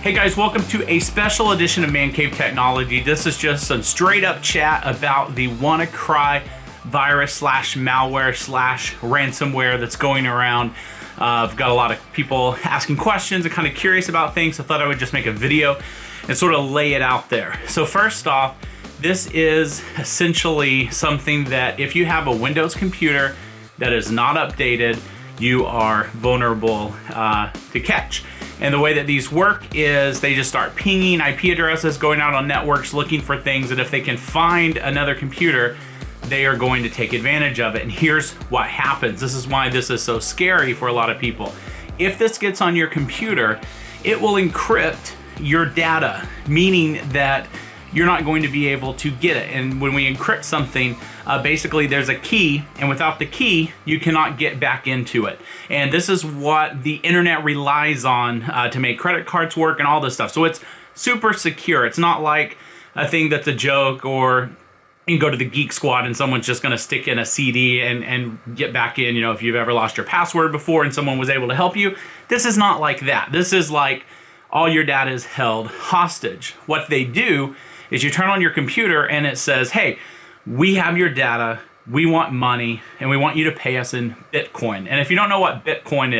Hey guys, welcome to a special edition of Man Cave Technology. This is just some straight up chat about the WannaCry Virus / malware / ransomware that's going around. I've got a lot of people asking questions and kind of curious about things, so I thought I would just make a video and sort of lay it out there. So first off, this is essentially something that if you have a Windows computer that is not updated, you are vulnerable to catch. And the way that these work is they just start pinging IP addresses, going out on networks, looking for things, and if they can find another computer, they are going to take advantage of it. And here's what happens. This is why this is so scary for a lot of people. If this gets on your computer, it will encrypt your data, meaning that you're not going to be able to get it. And when we encrypt something, basically there's a key, and without the key, you cannot get back into it. And this is what the internet relies on to make credit cards work and all this stuff. So it's super secure. It's not like a thing that's a joke, or you can go to the Geek Squad and someone's just gonna stick in a CD and get back in. You know, if you've ever lost your password before and someone was able to help you, this is not like that. This is like all your data is held hostage. What they do is you turn on your computer and it says, hey, we have your data, we want money, and we want you to pay us in Bitcoin. And if you don't know what Bitcoin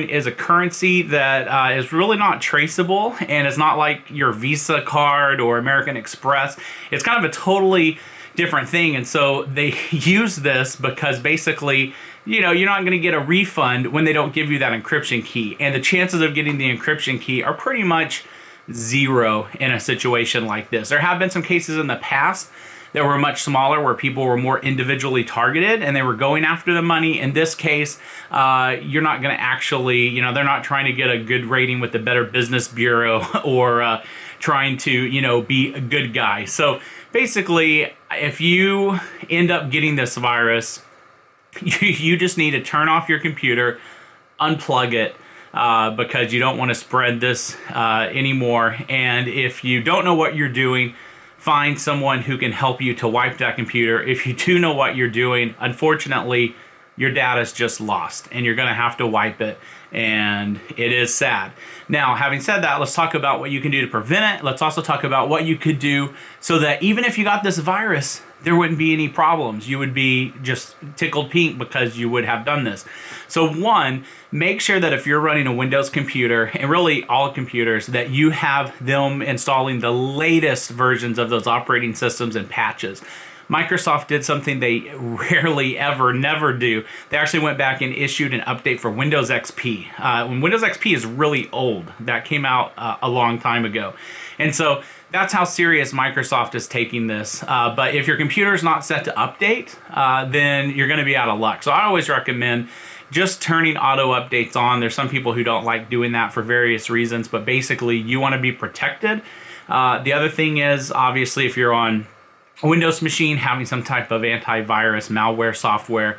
is a currency that is really not traceable, and it's not like your Visa card or American Express. It's kind of a totally different thing. And so they use this because basically, you know, you're not going to get a refund when they don't give you that encryption key. And the chances of getting the encryption key are pretty much zero in a situation like this. There have been some cases in the past that were much smaller where people were more individually targeted and they were going after the money. In this case, you're not going to actually, you know, they're not trying to get a good rating with the Better Business Bureau or trying to, you know, be a good guy. So basically, if you end up getting this virus, you just need to turn off your computer, unplug it, because you don't want to spread this anymore. And if you don't know what you're doing, find someone who can help you to wipe that computer. If you do know what you're doing, unfortunately, your data is just lost and you're going to have to wipe it, and it is sad. Now, having said that, let's talk about what you can do to prevent it. Let's also talk about what you could do so that even if you got this virus, there wouldn't be any problems. You would be just tickled pink because you would have done this. So one, make sure that if you're running a Windows computer, and really all computers, that you have them installing the latest versions of those operating systems and patches. Microsoft did something they rarely ever, never do. They actually went back and issued an update for Windows XP. When Windows XP is really old. That came out a long time ago. And so that's how serious Microsoft is taking this. But if your computer is not set to update, then you're going to be out of luck. So I always recommend just turning auto updates on. There's some people who don't like doing that for various reasons, but basically you want to be protected. The other thing is, obviously, if you're on a Windows machine, having some type of antivirus malware software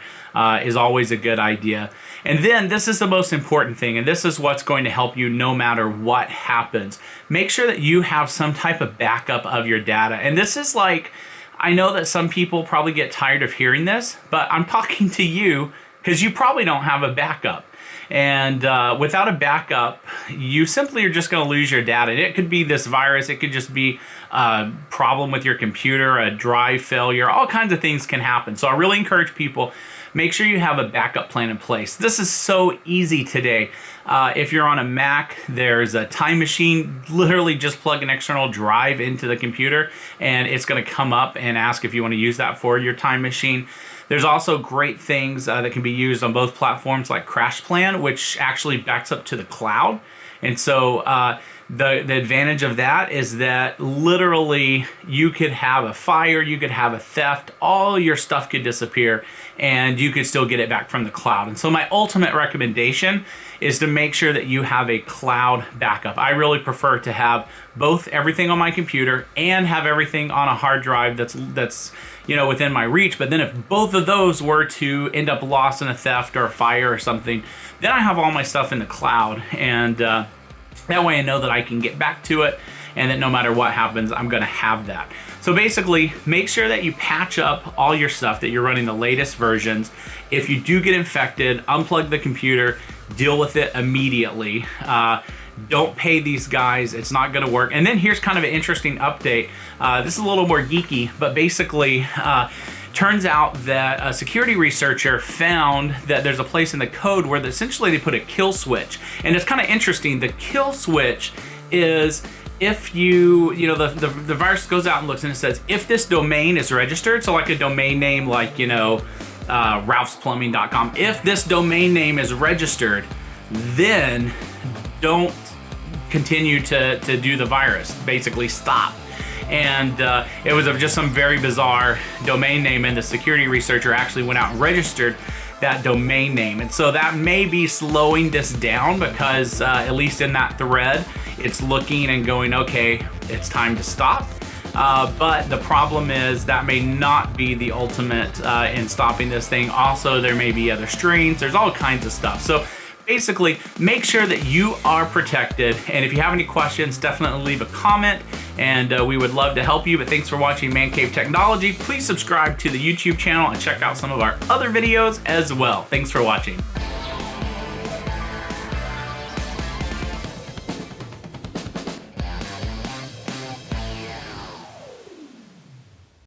is always a good idea. And then this is the most important thing, and this is what's going to help you no matter what happens. Make sure that you have some type of backup of your data. And this is like, I know that some people probably get tired of hearing this, but I'm talking to you because you probably don't have a backup. And without a backup, you simply are just going to lose your data. And it could be this virus. It could just be a problem with your computer, a drive failure. All kinds of things can happen. So I really encourage people, make sure you have a backup plan in place. This is so easy today. If you're on a Mac, there's a Time Machine. Literally just plug an external drive into the computer and it's going to come up and ask if you want to use that for your Time Machine. There's also great things that can be used on both platforms like CrashPlan, which actually backs up to the cloud. And so the advantage of that is that literally you could have a fire, you could have a theft, all your stuff could disappear and you could still get it back from the cloud. And so my ultimate recommendation is to make sure that you have a cloud backup. I really prefer to have both everything on my computer and have everything on a hard drive that's you know, within my reach. But then if both of those were to end up lost in a theft or a fire or something, then I have all my stuff in the cloud, and that way I know that I can get back to it and that no matter what happens, I'm gonna have that. So basically, make sure that you patch up all your stuff, that you're running the latest versions. If you do get infected, unplug the computer, deal with it immediately. Don't pay these guys. It's not going to work. And then here's kind of an interesting update. This is a little more geeky, but basically turns out that a security researcher found that there's a place in the code where essentially they put a kill switch. And it's kind of interesting. The kill switch is if the virus goes out and looks and it says, if this domain is registered, so like a domain name like, ralphsplumbing.com, if this domain name is registered, then don't continue to do the virus, basically stop. And it was just some very bizarre domain name, and the security researcher actually went out and registered that domain name. And so that may be slowing this down because at least in that thread, it's looking and going, okay, it's time to stop. But the problem is that may not be the ultimate in stopping this thing. Also, there may be other strains. There's all kinds of stuff. So basically, make sure that you are protected. And if you have any questions, definitely leave a comment, and we would love to help you. But thanks for watching Man Cave Technology. Please subscribe to the YouTube channel and check out some of our other videos as well. Thanks for watching.